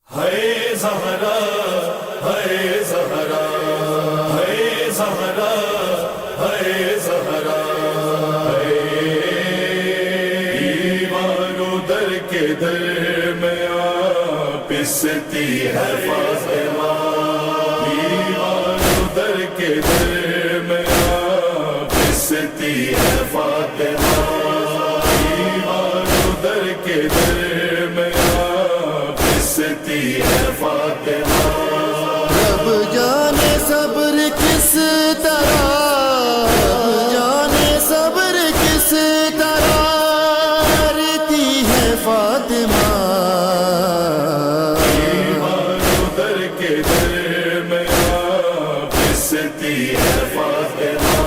ہے زہرا ہے زہرا ہے زہرا ہے زہرا دیوانوں در کے درمیان پستی ہے فاطمہ، دیوانوں در کے درمیان پستی ہے فاطمہ، دیوانوں در کے درمیان پستی ہے فاطمہ۔ رب جانے صبر کس طرح، رب جانے صبر کس طرح کرتی ہے فاطمہ، دیوانوں در کے درمیان پستی ہے فاطمہ،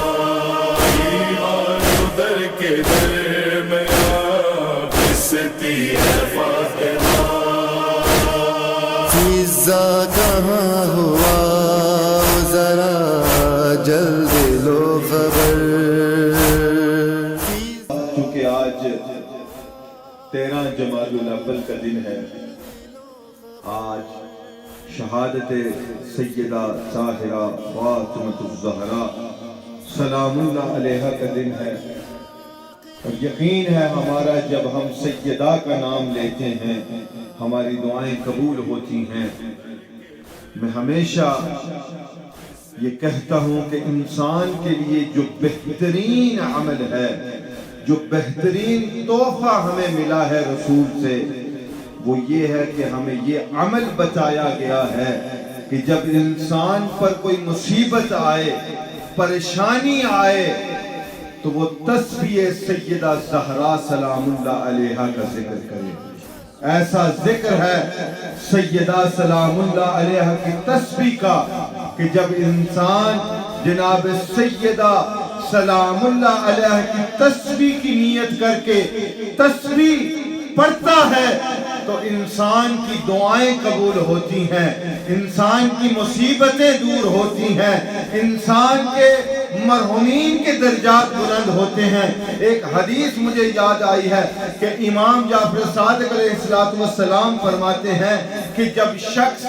دیوانوں در کے درمیان پستی ہے فاطمہ۔ فضا کہاں ہوا ذرا جلدی لو خبر۔ چونکہ آج 13 جمادی الاول کا دن ہے، آج شہادت سیدہ طاہرہ فاطمہ الزہرا سلام اللہ علیہا کا دن ہے، اور یقین ہے ہمارا جب ہم سیدہ کا نام لیتے ہیں ہماری دعائیں قبول ہوتی ہیں۔ میں ہمیشہ یہ کہتا ہوں کہ انسان کے لیے جو بہترین عمل ہے، جو بہترین تحفہ ہمیں ملا ہے رسول سے، وہ یہ ہے کہ ہمیں یہ عمل بتایا گیا ہے کہ جب انسان پر کوئی مصیبت آئے، پریشانی آئے، تو وہ تسبیح سیدہ زہرا سلام اللہ علیہا کا ذکر کرے۔ ایسا ذکر ہے سیدہ سلام اللہ علیہا کی تسبیح کا کہ جب انسان جناب سیدہ سلام اللہ علیہا کی تسبیح کی نیت کر کے تسبیح پڑھتا ہے تو انسان کی دعائیں قبول ہوتی ہیں، انسان کی مصیبتیں دور ہوتی ہیں، انسان کے مرحومین کے درجات بلند ہوتے ہیں۔ ایک حدیث مجھے یاد آئی ہے کہ امام جعفر صادق علیہ السلام فرماتے ہیں کہ جب شخص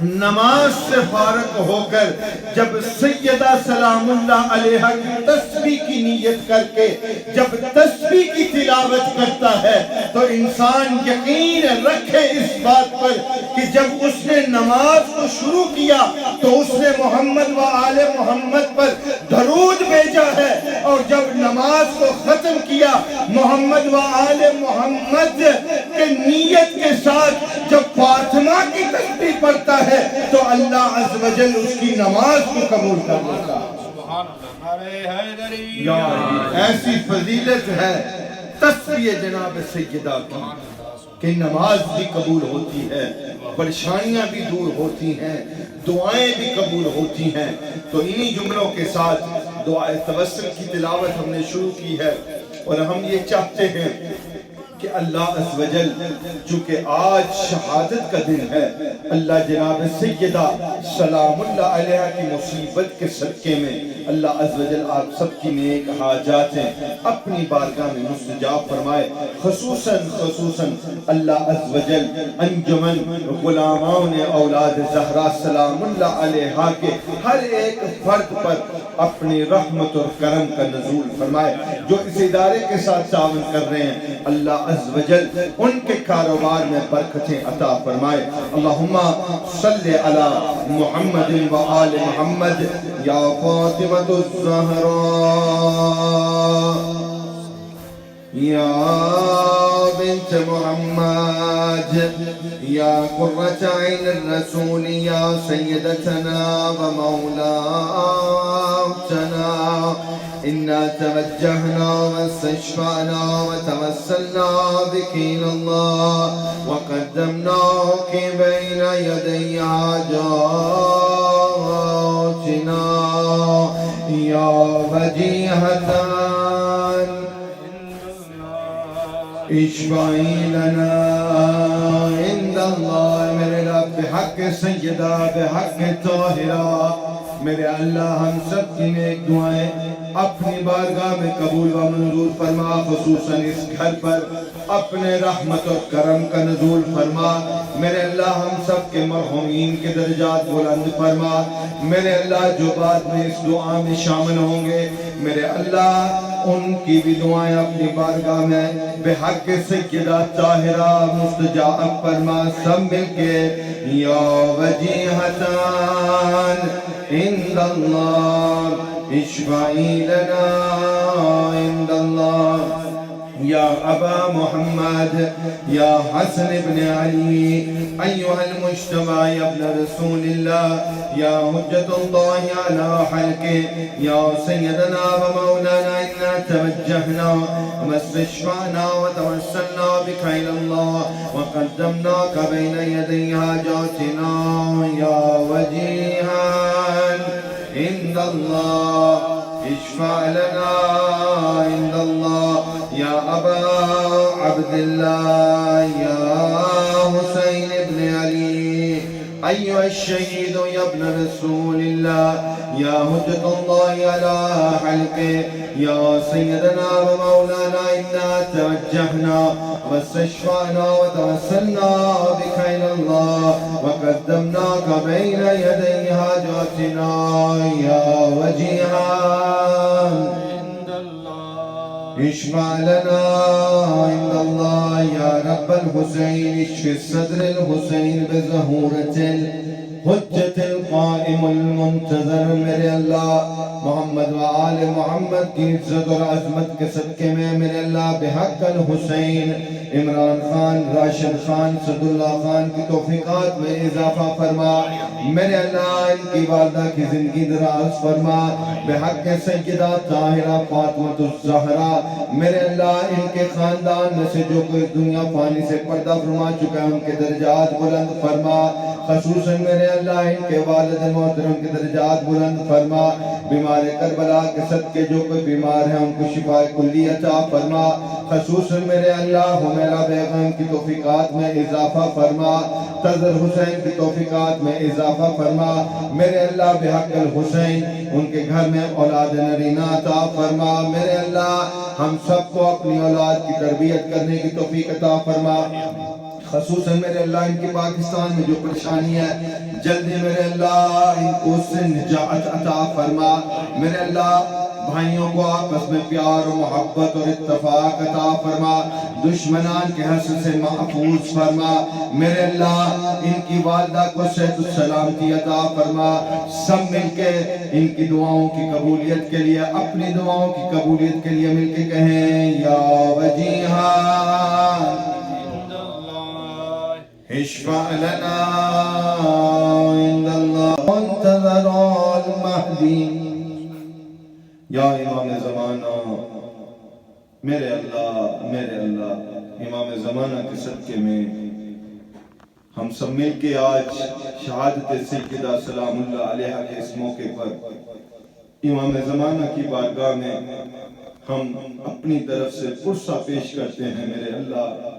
نماز سے فارغ ہو کر جب سیدہ سلام اللہ علیہا کی تسبیح کی نیت کر کے جب تسبیح کی تلاوت کرتا ہے تو انسان یقین رکھے اس بات پر کہ جب اس نے نماز کو شروع کیا تو اس نے محمد و آل محمد پر درود بھیجا ہے، اور جب نماز کو ختم کیا محمد و آل محمد کے نیت کے ساتھ جب فاطمہ کی تسبیح پڑھتا ہے تو اللہ عز و جل اس کی نماز کو قبول کر لیتا ہے۔ ایسی فضیلت ہے تسبیح جناب سیدہ کی کہ نماز بھی قبول ہوتی ہے، پریشانیاں بھی دور ہوتی ہیں، دعائیں بھی قبول ہوتی ہیں۔ تو انہی جملوں کے ساتھ دعائے توسل کی تلاوت ہم نے شروع کی ہے، اور ہم یہ چاہتے ہیں کہ اللہ عز و جل چونکہ آج شہادت کا دن ہے، اللہ جناب سیدہ سلام اللہ علیہا کی مصیبت کے صدقے میں اللہ عز و جل آپ سب کی نیک حاجاتیں اپنی بارگاہ میں مستجاب فرمائے۔ خصوصاً اللہ عز و جل انجمن غلامان اولاد زہرا سلام اللہ علیہا کے ہر ایک فرد پر اپنی رحمت اور کرم کا نزول فرمائے۔ جو اس ادارے کے ساتھ تعاون کر رہے ہیں اللہ عز و جل ان کے کاروبار میں برکتیں عطا فرمائے۔ اللہم صلی علی محمد و آل محمد یا فاطمہ الزہراء یا بنت محمد یا قرۃ عین الرسول یا سیدتنا و مولانا إنا توجهنا واستشفعنا وتوسلنا بك إلى الله وقدمناك بين يدي حاجاتنا يا وجيهة اشفعي لنا عند الله میرے رب بحق سیدہ بحق طاہرہ، میرے اللہ ہم سب کی نیک دعائیں اپنی بارگاہ میں قبول و منظور فرما، خصوصاً اس گھر پر اپنے رحمت و کرم کا نزول فرما۔ میرے اللہ ہم سب کے مرحومین کے درجات بلند فرما، میرے اللہ جو بعد میں اس دعا میں شامل ہوں گے میرے اللہ ان کی بھی دعائیں اپنی بارگاہ میں بحق سیدہ طاہرہ مستجاب فرما۔ سب مل کے یا وجیہتان عند اللہ اشفعی لنا عند اللہ، یا ابا محمد یا حسن ابن علی ایوہ المجتمع ابن رسول اللہ یا حجت اللہ علی حلقہ یا سیدنا و مولانا انا توجہنا واستشفعنا وتوسلنا بک الی اللہ وقدمناک بین یدی حاجاتنا یا وجیہان عند اللہ اشفع لنا عند اللہ یا ابا عبداللہ یا حسین ابن علی ایوہ الشہید یا ابن رسول اللہ یا حجت اللہ علی حلقہ یا سیدنا و مولانا انا توجہنا واستشفعنا وتوسلنا بک الی اللہ وقدمناک بین یدی حاجاتنا یا وجیہان اشفع لنا عند اللہ یا رب الحسین اشف صدر الحسین بظہورت الحجت القائم المنتظر۔ میرے اللہ محمد و آل محمد کی عزت اور عظمت کے صدقے میں میرے اللہ بحق الحسین عمران خان، راشد خان، صد اللہ خان کی توفیقات میں اضافہ فرما، میرے اللہ ان کی والدہ کی زندگی دراز فرما بحق سیدہ طاہرہ فاطمہ الزہرا، میرے اللہ ان کے خاندان میں سے جو کوئی دنیا فانی سے پردہ فرما چکا ہے ان کے درجات بلند فرما، خصوصاً میرے اللہ ان کے والد محترم کے درجات بلند فرما، بیمار کربلا کے صدقے جو کوئی بیمار ہیں ان کو شفا کلی عطا فرما، خصوصاً میرے اللہ حمیرہ بیگم کی توفیقات میں اضافہ فرما، تظہر حسین کی توفیقات میں اضافہ فرما، میرے اللہ بحق الحسین ان کے گھر میں اولاد نرینہ عطا فرما، میرے اللہ ہم سب کو اپنی اولاد کی تربیت کرنے کی توفیق عطا فرما، خصوصاً میرے اللہ ان کی پاکستان میں جو پریشانی ہے جلدی میرے اللہ ان کو اس سے نجات عطا فرما، میرے اللہ بھائیوں کو آپس میں پیار و محبت اور اتفاق عطا فرما، دشمنان کے حسد سے محفوظ فرما، میرے اللہ ان کی والدہ کو صحت و سلامتی عطا فرما، سب مل کے ان کی دعاؤں کی قبولیت کے لیے اپنی دعاؤں کی قبولیت کے لیے مل کے کہیں یا وجیہان اشفع لنا عند اللہ منتظر المہدی، یا امام زمانہ میرے اللہ امام زمانہ کے صدقے میں ہم سب مل کے آج شہادت سیدہ سلام اللہ علیہ کے اس موقع پر امام زمانہ کی بارگاہ میں ہم اپنی طرف سے پرسہ پیش کرتے ہیں۔ میرے اللہ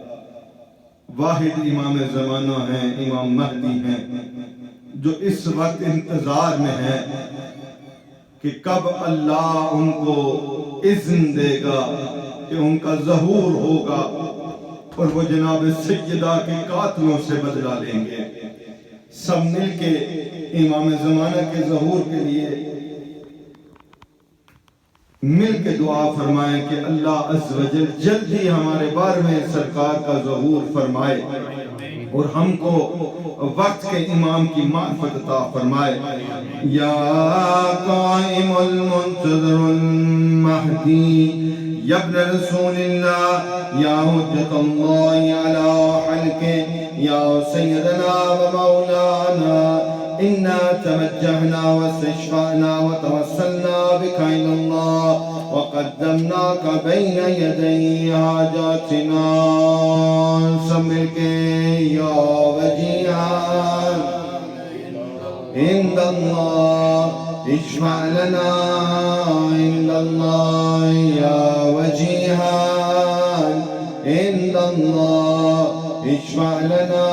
واحد امام زمانہ ہیں، امام مہدی ہیں، جو اس وقت انتظار میں ہیں کہ کب اللہ ان کو اذن دے گا کہ ان کا ظہور ہوگا اور وہ جناب سیدہ کے قاتلوں سے بدلہ لیں گے۔ سب مل کے امام زمانہ کے ظہور کے لیے مل کے دعا فرمائیں کہ اللہ عز و جل جلد ہی ہمارے بارے میں سرکار کا ظہور فرمائے اور ہم کو وقت کے امام کی معرفت عطا فرمائے۔ یا قائم المنتظر المہدی یا ابن رسول اللہ یا حجت اللہ علی حلقہ یا سیدنا و مولانا انا توجہنا واستشفعنا وتوسلنا بک الی اللہ وقدمناک بین یدی حاجاتنا، سب مل کے یا وجیہان عند اللہ اشفع لنا عند اللہ یا وجیہان عند اللہ اشفع لنا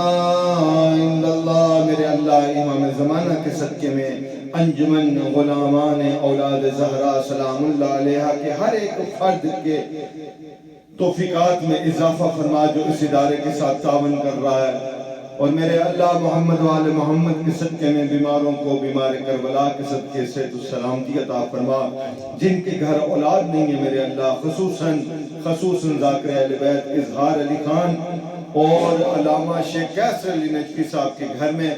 عند اللہ۔ میرے اللہ امام زمانہ کے صدقے میں انجمن غلامان اولاد زہرا سلام اللہ علیہ کے ہر ایک فرد کے توفیقات میں اضافہ فرما جو اس ادارے کے ساتھ تعاون کر رہا ہے، اور میرے اللہ محمد و آل محمد کے صدقے میں بیماروں کو بیمار کربلا کے صدقے سے تو سلامتی عطا فرما. جن کے گھر اولاد نہیں ہے میرے اللہ خصوصاً ذاکر اہل بیت اظہار علی خان اور علامہ شیخ کیسر علی نجفی صاحب کے گھر میں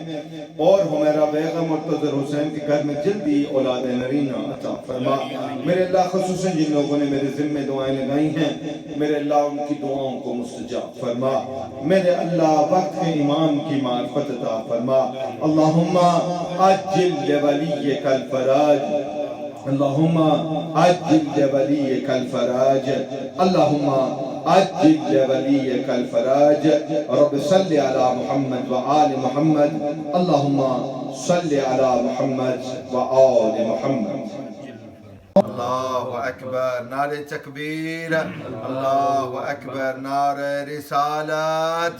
اور حمیرہ بیگم اور تظہر حسین کے گھر میں جلدی اولاد نرینہ عطا فرما. میرے اللہ خصوصاً جن لوگوں نے میرے ذمہ دعائیں لگائی ہیں میرے اللہ ان کی دعاؤں کو مستجاب فرما. میرے اللہ وقت کے امام کی معرفت عطا فرما. اللہم عجل لولیک الفراج اللہم عجل لولیک الفراج اللہم عجل لولیک الفراج. رب صلی علی محمد و آل محمد اللہم صلی علی محمد و آل محمد. اللہ اکبر، نعرہ تکبیر، اللہ اکبر، نعرہ رسالت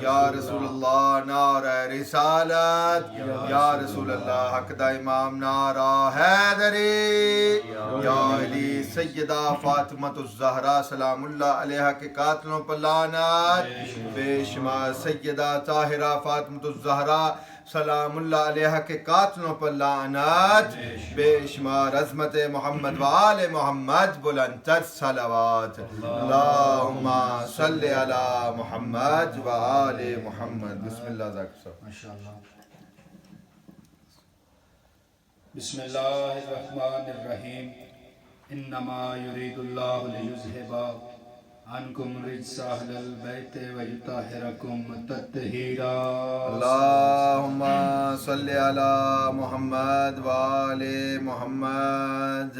یا رسول اللہ، نعرہ رسالت یا رسول اللہ. حق دا امام نعرہ حیدری یا علی. سیدہ فاطمۃ الزہرا سلام اللہ علیہا کے قاتلوں پر لعنت. بے شمار سیدہ طاہرہ فاطمۃ الزہرا سلام اللہ علیہ کے قاتلوں پر لعنت. بے شمار عظمت محمد و آل محمد بلند تر صلوات. اللہم صلی علی محمد و آل محمد. بسم اللہ ذاکر صاحب. ماشاءاللہ. بسم اللہ الرحمن الرحیم. انما یرید اللہ لیذھب عنکم رجس اہل البیت ویطہرکم تطہیرا. اللہم صلی علی محمد و آل محمد.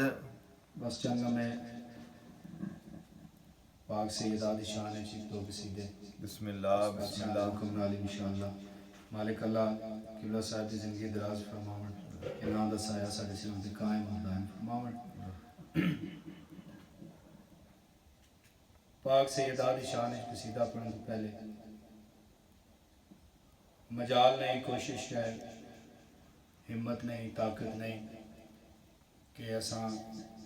بس چنگا میں پاک سید آدھی شان ہے چیک دو قصیدے. بسم اللہ بسم اللہ. حکم نالی انشاءاللہ. مالک اللہ قبلہ صاحب دی زندگی دراز فرماون. اللہ دا سایہ ساڑھے سلامتی قائم و دائم فرماون. پاک سید آدھی شان قصیدہ پڑھنے تو پہلے مجال نہیں، کوشش ہے، ہمت نہیں، طاقت نہیں کہ ایسا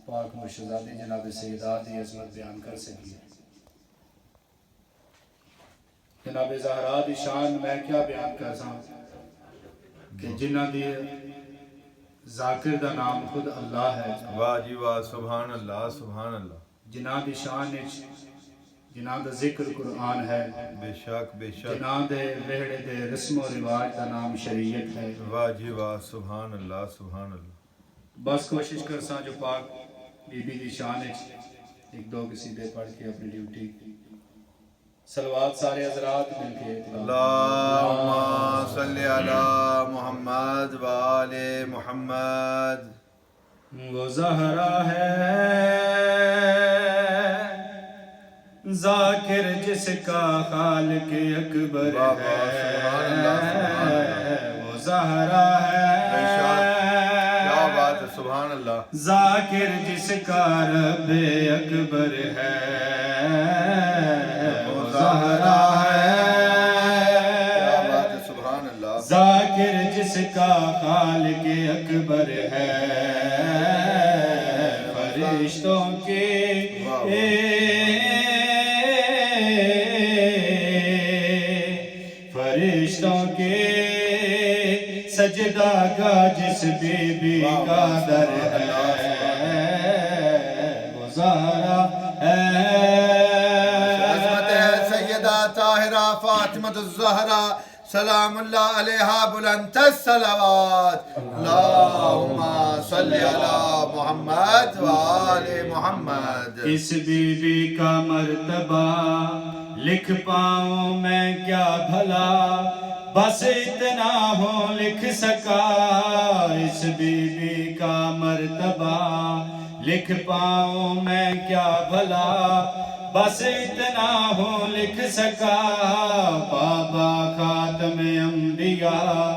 پاک مرشدادی جناب سید آدھی عظمت بیان کر سکیے. جناب زہرا دی شان میں کیا بیان کر سکوں کہ جنہ دی ذاکر دا نام خود اللہ ہے. واہ جی واہ، سبحان اللہ سبحان اللہ. جنہ دی شان جنہ دا ذکر قرآن ہے. بے شک بے شک. جنہ دے وہڑے دے رسم و رواج دا نام شریعت ہے. واہ جی واہ، سبحان اللہ سبحان اللہ. بس کوشش کرساں جو پاک بی بی دی شان ایک دو قصیدے پڑھ کے اپنی ڈیوٹی صلوات سارے حضرات مل کے. اللہم صلی علی محمد و آل محمد. وہ زہرا ہے ذاکر جس کا خالق اکبر ہے. وہ زہرا ہے، کیا بات ہے، سبحان اللہ. ذاکر جس کا رب اکبر ہے. وہ زہرا ہے، کیا بات ہے، سبحان اللہ. ذاکر جس کا خالق اکبر ہے. فرشتوں کے فرشتوں کے سجدہ کا جس بی بی کا در ہے. وہ زہرا ہے. عظمت ہے سیدہ طاہرہ فاطمۃ الزہرا سلام اللہ علیہا بلند الصلوات. اللہم صلی علی محمد و آل محمد. اس بی بی کا مرتبہ لکھ پاؤں میں کیا بھلا، بس اتنا ہو لکھ سکا. اس بی بی کا مرتبہ لکھ پاؤں میں کیا بھلا، بس اتنا ہو لکھ سکا. بابا خاتم انبیاء،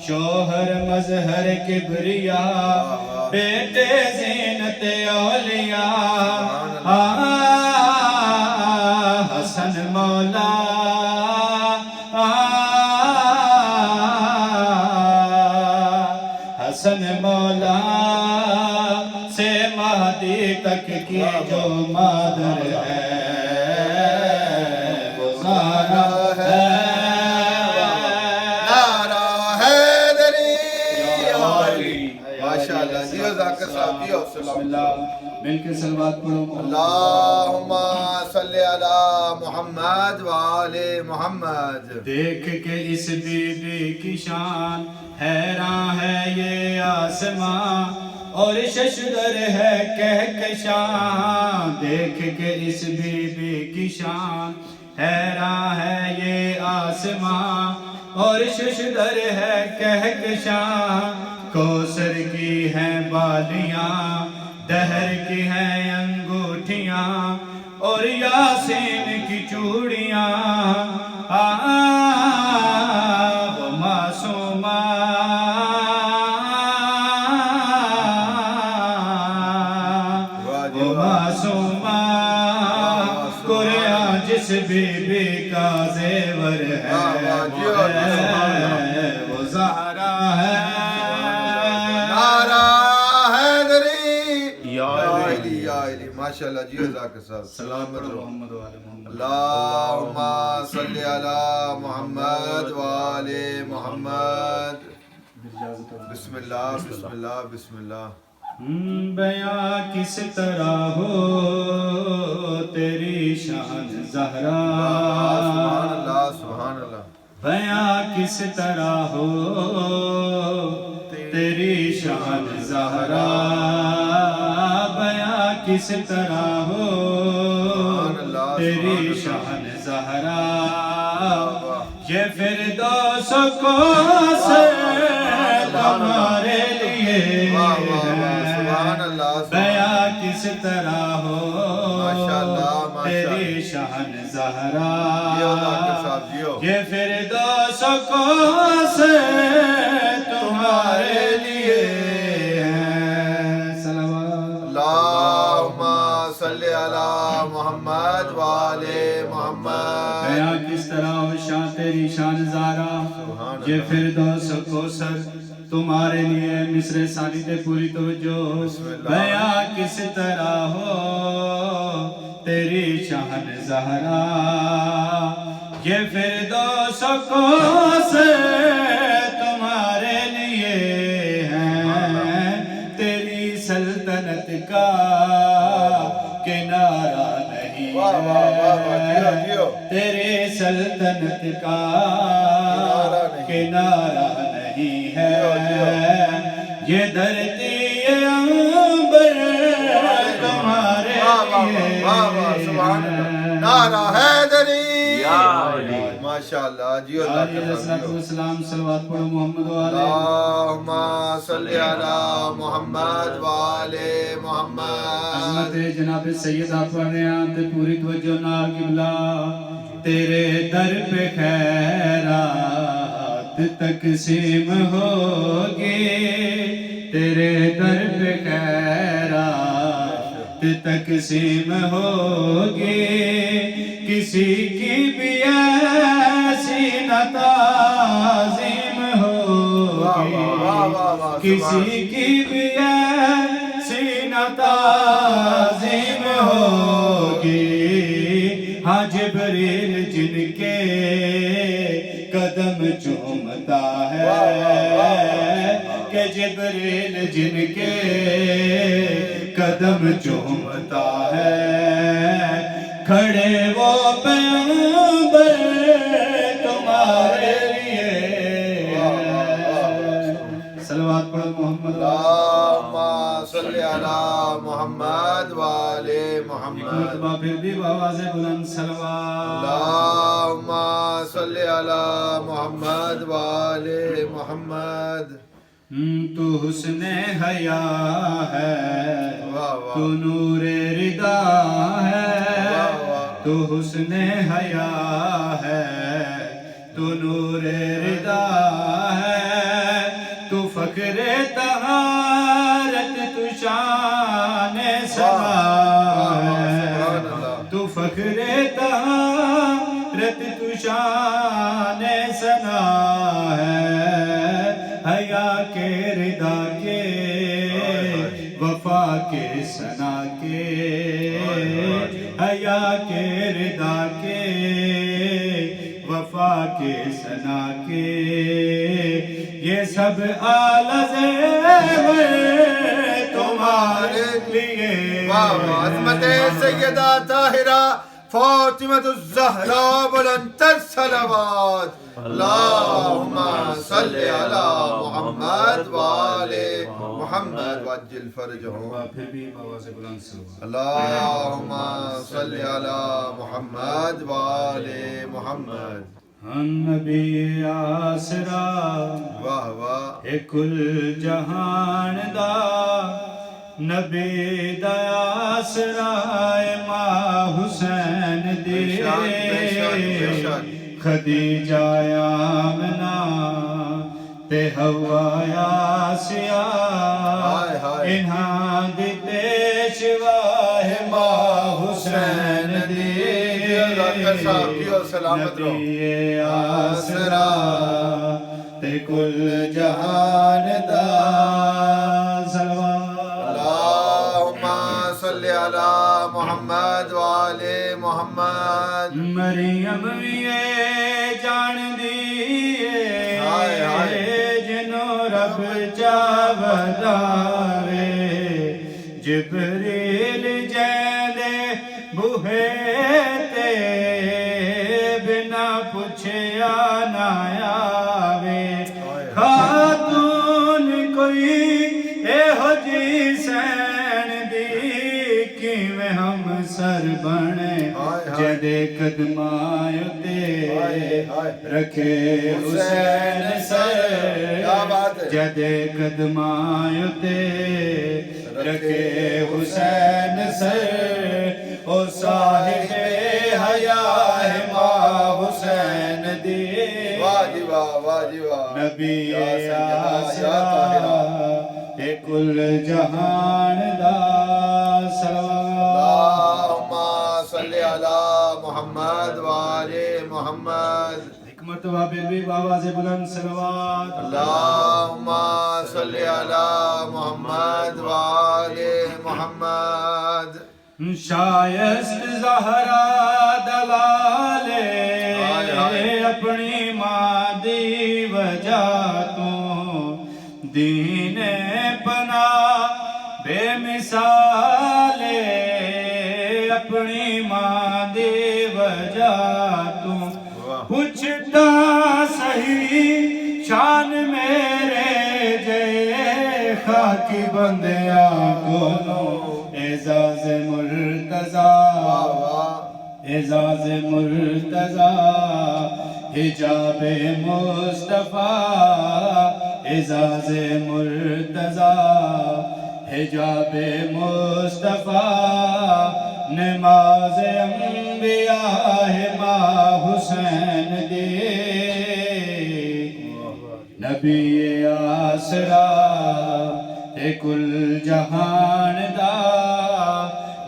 شوہر مظہر کبریاء، بیٹے زینت اولیاء. حسن مولا حسن مولا سے مہدی تک کی جو مادر ہے. وہ زہرا ہے، جیو بسم اللہ مل کے صلوات پڑھو اللہم صلی علی محمد وآل محمد دیکھ کے اس بی بی کی شان حیران ہے یہ آسمان اور ششدر ہے کہکشاں دیکھ کے اس بی بی کی شان حیران ہے یہ آسمان اور ششدر ہے کہکشاں کوثر کی ہیں بالیاں دہر کی ہیں انگوٹھیاں اور یاسین کی چوڑیاں وہ معصوماں قرآن جس بی بی کا زیور ہے وہ زہرا ہے نعرہ حیدری یا علی یا علی ماشاءاللہ جیو ذاکر صاحب سلام محمد و آل محمد اللہم صلی علی محمد وآل محمد بسم اللہ بسم اللہ بسم اللہ بیاں کس طرح ہو تیری شان زہرا سبحان اللہ سبحان اللہ بیاں کس طرح ہو تیری شان زہرا بیاں کس طرح ہو تیری شان زہرا یہ فردوس کو سے تمہارے لیے سبحان اللہ بیاں کس طرح ہو ماشاءاللہ تیری شان زہرا جیو ذاکر صاحب جیو یہ فردوس کو سے تمہارے لیے اللہم صلی علی محمد وآل محمد بیاں کس طرح ہو شان تیری شان زہرا یہ فردوس کوثر تمہارے لیے مصر ثانی تے پوری توجہ بیاں کس طرح ہو تیری شان زہرا یہ فردوس کوثر تمہارے لیے ہیں تیری سلطنت کا کنارہ نہیں ہے تیری سلطنت کا کنارہ نہیں ہے یہ دھرتی عنبر تمہارے لیے نعرہ حیدری ماشاءاللہ جیو السلام صلوات پڑھو محمد و آل اللہم صلی علی محمد وآل محمد عظمت جناب سیدہ پڑھنے آتے پوری توجہ نال قبلہ تیرے در پہ خیرات تقسیم ہوگی تیرے در پہ خیرات تقسیم ہوگی کسی کی بھی ایسی نہ تعظیم ہوگی کسی کی بھی ایسی نہ تعظیم ہوگی ہاں جبریل جن کے قدم چومتا ہے کہ جبریل جن کے قدم چومتا ہے کھڑے وہ پیغمبر تمہارے لیے صلوات پڑھو محمد اللہم صلی علی محمد وآل محمد مرتبہ پھر بھی بآواز بلند صلوات اللہم صلی علی محمد وآل محمد تو حسن حیا ہے تو نور رضا ہے تو حسن حیا ہے تو نور رضا ہے تو فخر طہارت تو شان سنا ہے تو فخر طہارت تو شان سنا ہے حیا کے رضا کے وفا کے سنا کے حیا کے رضا کے وفا کے سنا کے یہ سب آل زیور تمہارے تمہارے لیے عظمت سیدہ طاہرہ فاطمۃ الزہرا بلند الصلوات اللہم صلی علی محمد وآل محمد وعجل فرجہم پھر بھی آواز بلند سلوات اللہم صلی علی محمد وآل محمد نبی آسرا واہ واہ اے کل جہان دا نبی دا آسرا اے ماں حسین دی بے شک، بے شک۔ خدیجہ آمنہ تے حوا آسیہ ہائے ہائے۔ انہاں دی پیشوا ہے ماں حسین دی سلامت رہو نبی آسرا تے کل جہان دا صلوات اللہم صلی علی محمد وآل محمد مریم بھی جان دیئے ہائے ہائے۔ جنوں رب چاوداوے جبریل جیندے بوہے تے بنا پوچھیا نہ آوے خاتون کوئی اے ہو جی سین دی کیویں ہم سر بنے جدے قدماں تے رکھے حسین سر جدے قدماں تے رکھے حسین سر او صاحب حیا ہے ماں حسین دی واہ جی واہ واہ جی واہ نبی یا سیدنا یا آسرا طاہرہ اے کل جہان دا صلوات اللہم صلی علی محمد وآل محمد ایک مرتبہ پھر بھی آواز بلند صلوات اللہم صلی علی محمد وآل محمد شائست زہرا دلالے اپنی ماں دی وجہ تو دین پناہ بے مثالے اپنی ماں دی وجہ تو پوچھتا صحیح شان میرے جے خاکی بندیاں کو اعزاز مرتضیٰ اعزاز مرتضیٰ حجاب مصطفیٰ اعزاز مرتضیٰ حجاب مصطفیٰ نماز انبیاء ہے ماں حسین دی نبی آسرا تے کل جہان دا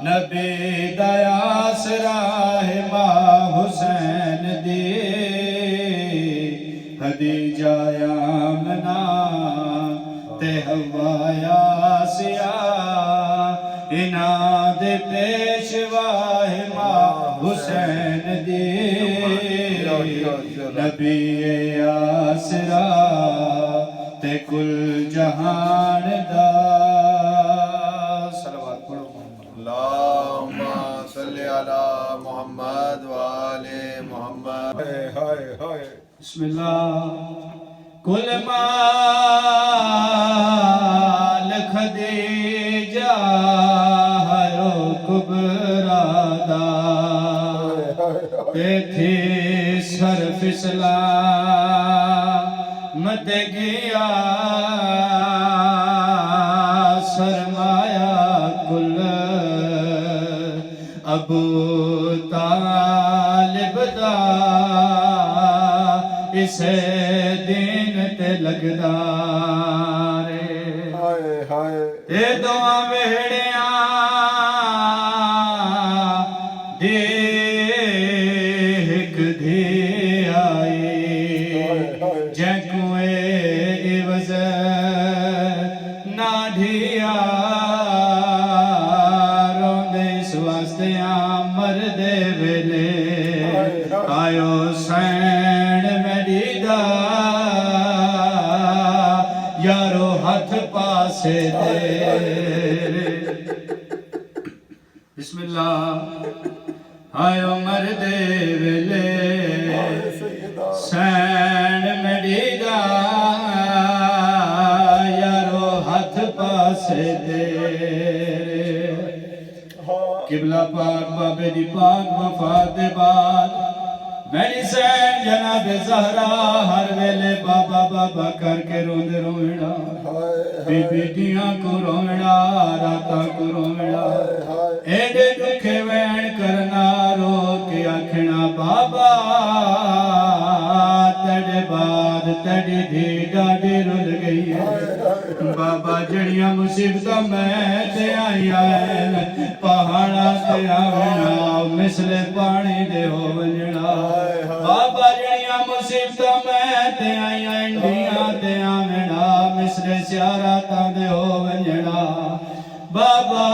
نبی دا آسرا ہے ماں حسین دی خدیجہ آمنہ تے حوا آسیہ انہاں دے پیشوا ہے ماں حسین دی نبی آسرا تے کل جہان دا صلوات پڑھو اللہم صلی علی محمد وآل محمد ہائے ہائے بسم اللہ کل مال خدیجہ ہرو کبرا دا تے تھی سر فسلا مت گیا سرمایہ کل ابو طالب دا اسے دین تے لگدا رے ہائے ہائے تے دعا ویڑیاں دیکھ دی آئی جن کوئے عوض نہ ڈھیا روندے اس واسطے مرد ویلے آیو سین میری دا یارو ہاتھ پاسے دے بسم اللہ ہائے عمر دے ویلے سین مڑی دا یارو ہاتھ پاسے دے قبلہ پاک بابے دی پاک وفات دے بعد میری سین جناب زہرا ہر ویلے بابا بابا کر کے روندے روڑا بی بی دیاں کو روڑا راتا کو روڑا ایڈے دکھے وین کرنا رو کے آکھنا بابا تیرے بعد تیری دھی ڈاڈی رل گئی ہے بابا جڑیاں مصیبتاں میں تے آئی آئین پہاڑا تے آونا مثل پانی دے ہو ونجنا بابا جڑیاں مصیبتاں میں تے آئی آئین ڈیاں تے آونا مثل سیارہ تاں دے ہو ونجنا بابا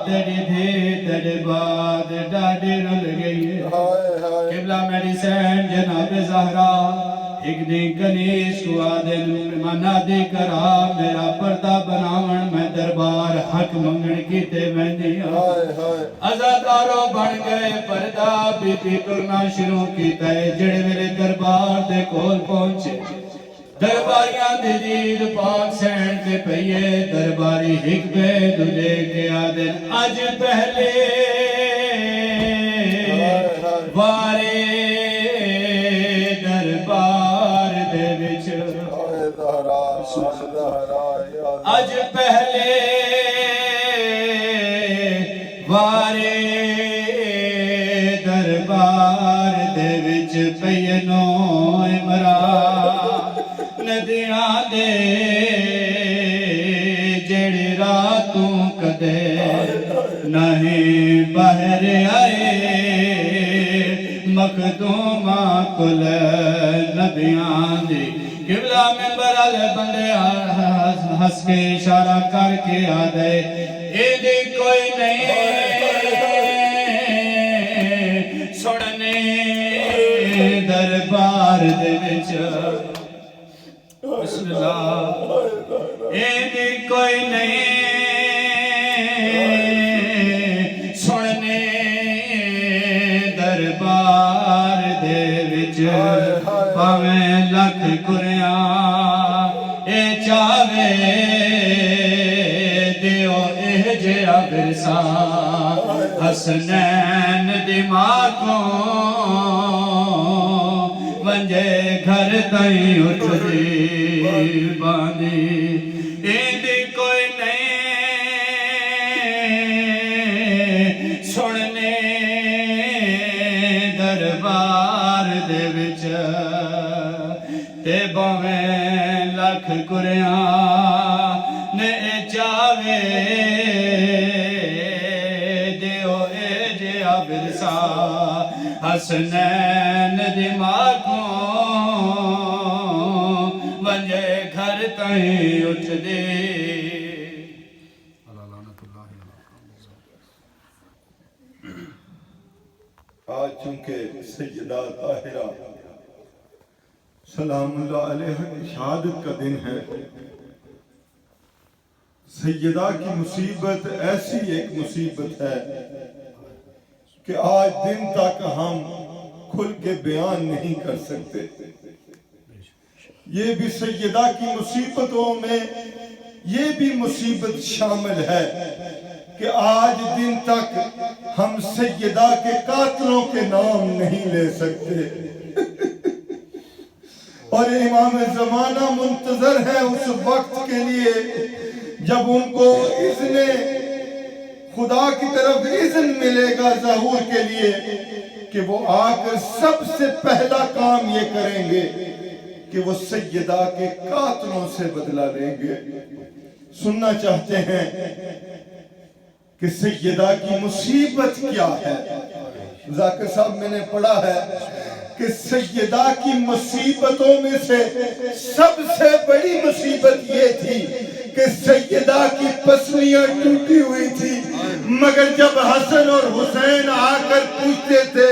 تیری دھی تیرے بعد ڈاڈی رل گئی ہے قبلہ میری سین جناب زہرا ایک دن کنیز کو آدن منادی کرا میرا پردہ بناون میں دربار حق منگن کی تے مہندیاں ازادارو بن گئے پردہ بی بی کرنا شروع کی تے جڑے میرے دربار دے کول پہنچے درباریاں دی دید پاک سین تے پئیے درباری حکبے دلے کے آدن آج پہلے وارے دربار دے وچ آج پہلے وارے دربار دے وچ پینو عمران ندیاں دے جڑی راتوں کدے نہیں باہر آئے مخدومہ کل نبیاں دی قبلہ ممبر علی بندے ہس کے اشارہ کر کے آدھے ایدی کوئی نہیں سننے دربار دے وچ بسم اللہ ایدی کوئی نہیں سننے دربار دے وچ پاویں لکھ کریاں اے چاوے دیو اے جیا برسا حسنین دماغوں ونجے گھر تائیں اٹھ دی باندی ایدی کوئی نہیں سننے دربار دے وچ تے باویں لکھ کریاں نے چاوے دیو اے جیا برسا حسنین دماغوں ونجے گھر تائیں اٹھ دے آج چونکہ سیدہ طاہرہ سلام اللہ علیہ کی شہادت کا دن ہے سیدہ کی مصیبت ایسی ایک مصیبت ہے کہ آج دن تک ہم کھل کے بیان نہیں کر سکتے یہ بھی سیدہ کی مصیبتوں میں یہ بھی مصیبت شامل ہے کہ آج دن تک ہم سیدہ کے قاتلوں کے نام نہیں لے سکتے اور امام زمانہ منتظر ہے اس وقت کے لیے جب ان کو اذن خدا کی طرف اذن ملے گا ظہور کے لیے کہ وہ آ کر سب سے پہلا کام یہ کریں گے کہ وہ سیدہ کے قاتلوں سے بدلہ لیں گے سننا چاہتے ہیں کہ سیدہ کی مصیبت کیا ہے ذاکر صاحب میں نے پڑھا ہے کہ سیدہ کی مصیبتوں میں سے سب سے بڑی مصیبت یہ تھی کہ سیدہ کی پسلیاں ٹوٹی ہوئی تھی مگر جب حسن اور حسین آ کر پوچھتے تھے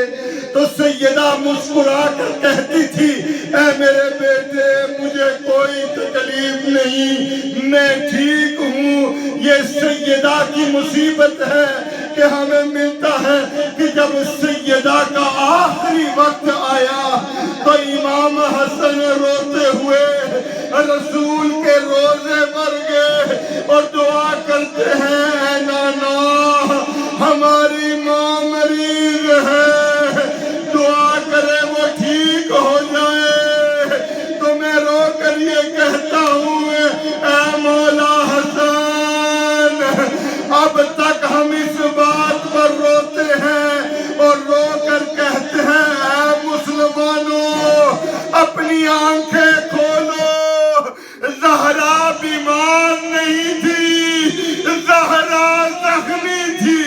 تو سیدہ مسکرا کر کہتی تھی اے میرے بیٹے مجھے کوئی کوئی تکلیف نہیں، میں ٹھیک ہوں۔ یہ سیدہ کی مصیبت ہے کہ ہمیں ملتا ہے کہ جب سیدہ کا آخری وقت آیا تو امام حسن روتے ہوئے رسول کے روزے بھر گئے اور دعا کرتے ہیں، اے نانا ہماری ماں مریض ہے، دعا کرے وہ ٹھیک ہو جائے۔ تو میں رو کر یہ کہتا ہوں، اے مولا حسن، اب تک ہم اس بات پر روتے ہیں اور رو کر کہتے ہیں، اے مسلمانوں اپنی آنکھیں کھولو، زہرا بیمار نہیں تھی، زہرا زخمی تھی۔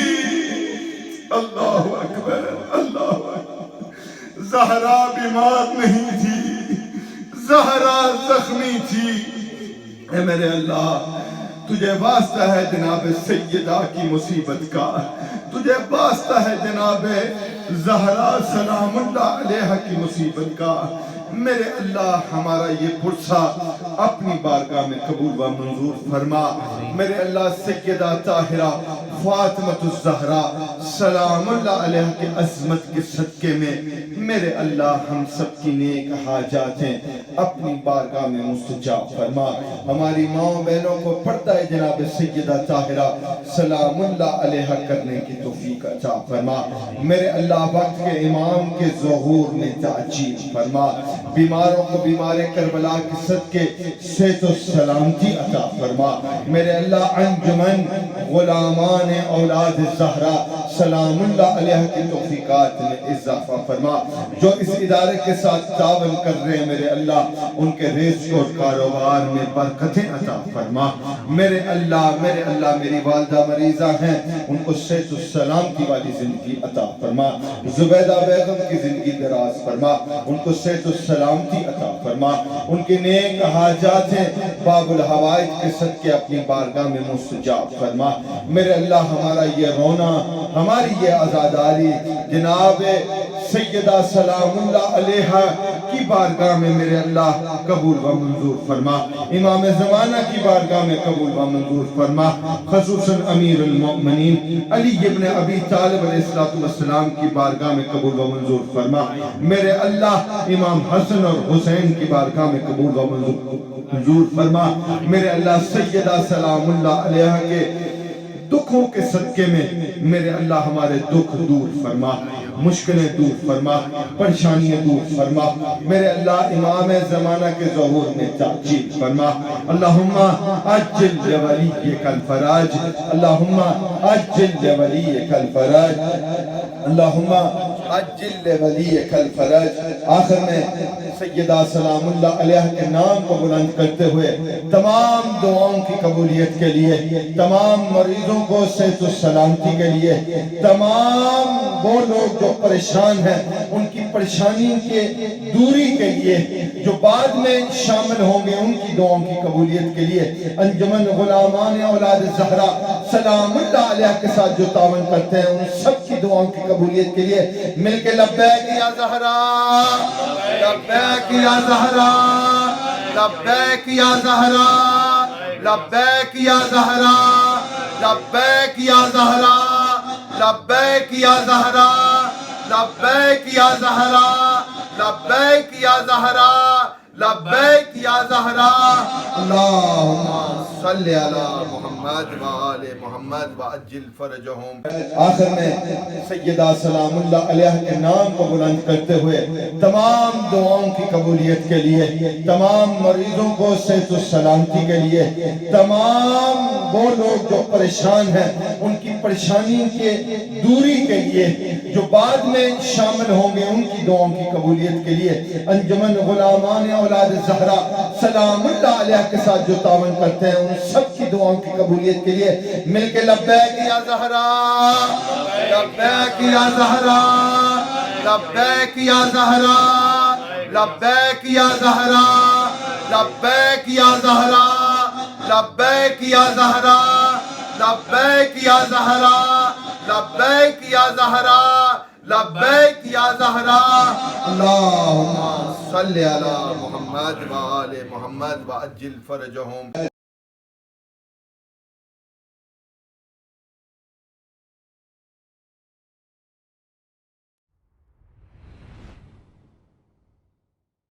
اللہ اکبر، اللہ اکبر، زہرا بیمار نہیں تھی، زہرا زخمی تھی۔ اے میرے اللہ، تجھے واسطہ ہے جناب سیدہ کی مصیبت کا، تجھے واسطہ ہے جناب زہرا سلام اللہ علیہ کی مصیبت کا۔ میرے اللہ ہمارا یہ پرسہ اپنی بارگاہ میں قبول و منظور فرما۔ میرے اللہ سیدہ طاہرہ فاطمۃ الزہرا سلام اللہ علیہ کے عظمت کے صدقے میں میرے اللہ ہم سب کی نیک حاجاتیں اپنی بارگاہ میں مستجاب فرما۔ ہماری ماں بہنوں کو پردہ جناب سیدہ طاہرہ سلام اللہ علیہ کرنے کی توفیق عطا فرما۔ میرے اللہ وقت کے امام کے ظہور میں تعجیل فرما۔ بیماروں کو بیمار کربلا کے صدقے صحت و سلامتی عطا فرما۔ میرے اللہ انجمن غلامان اولاد زہرا سلام اللہ علیہ کی توفیقات میں اضافہ فرما۔ جو اس ادارے کے ساتھ تعاون کر رہے ہیں میرے اللہ ان کے رزق اور کاروبار میں برکتیں عطا فرما۔ میرے اللہ میری والدہ مریضہ ہیں، ان کو صحت و سلامتی والی زندگی عطا فرما۔ زبیدہ بیگم کی زندگی دراز فرما، ان کو صحت و سلامتی عطا فرما۔ ان کی نیک حاجاتیں باب الحوائج کے صدقے اپنی بارگاہ میں مستجاب فرما۔ میرے اللہ ہمارا یہ رونا، ہماری یہ عزاداری جناب سیدہ سلام اللہ علیہ کی بارگاہ میں میرے اللہ قبول و منظور فرما۔ امام زمانہ کی بارگاہ میں قبول و منظور فرما، خصوصاً امیر المؤمنین علی ابن ابی طالب علیہ السلام کی بارگاہ میں قبول و منظور فرما۔ میرے اللہ امام حسن اور حسین کی بارگاہ میں قبول و منظور فرما۔ میرے اللہ سیدہ سلام اللہ علیہ کے دکھوں کے صدقے میں میرے اللہ ہمارے دکھ دور فرما، مشکلیں دور فرما، پریشانیاں دور فرما۔ میرے اللہ امام زمانہ کے ظہور میں تعجیل فرما۔ اللہم عجل لولیک الفرج، اللہم عجل لولیک الفرج، اللہم عجل لولیک الفرج۔ آخر میں سیدہ سلام اللہ علیہ کے نام کو بلند کرتے ہوئے تمام دعاؤں کی قبولیت کے لیے، تمام مریضوں کو صحت و سلامتی کے لیے، تمام وہ لوگ جو پریشان ہیں ان کی پریشانی کے دوری کے لیے، جو بعد میں شامل ہوں گے ان کی دعاؤں کی قبولیت کے لیے، انجمن غلامان اولاد زہرا سلام اللہ علیہ کے ساتھ جو تعاون کرتے ہیں ان سب کی دعاؤں کی قبولیت کے لیے مل کے لبیک یا زہرا، لبیک یا زہرا، لبیک یا زہرا، لبیک یا زہرا، لبیک یا زہرا، لبیک یا زہرا، لبیک یا زہرا، لبیک یا زہرا، لبیک یا زہرا۔ اللہم صلی علی محمد و آل محمد وعجل فرجہم۔ آخر میں سیدہ سلام اللہ علیہ کے نام کو بلند کرتے ہوئے تمام دعاؤں کی قبولیت کے لیے، تمام مریضوں کو صحت و سلامتی کے لیے، تمام وہ لوگ جو پریشان ہیں ان کی پریشانی کے دوری کے لیے، جو بعد میں شامل ہوں گے ان کی دعاؤں کی قبولیت کے لیے، انجمن غلامان اولاد زہرا سلام اللہ علیہ کے ساتھ جو تعاون کرتے ہیں ان سب کی دعاؤں کی قبولیت کے لیے مل کے لبیک یا زہرا، لبیک یا زہرا، لبیک یا زہرا، لبیک یا زہرا، لبیک یا زہرا، لبیک یا زہرا، لبیک یا زہرا، لبیک یا زہرا، لبیک یا زہرا اللہم صلی علی محمد و آل محمد و عجل فرجہم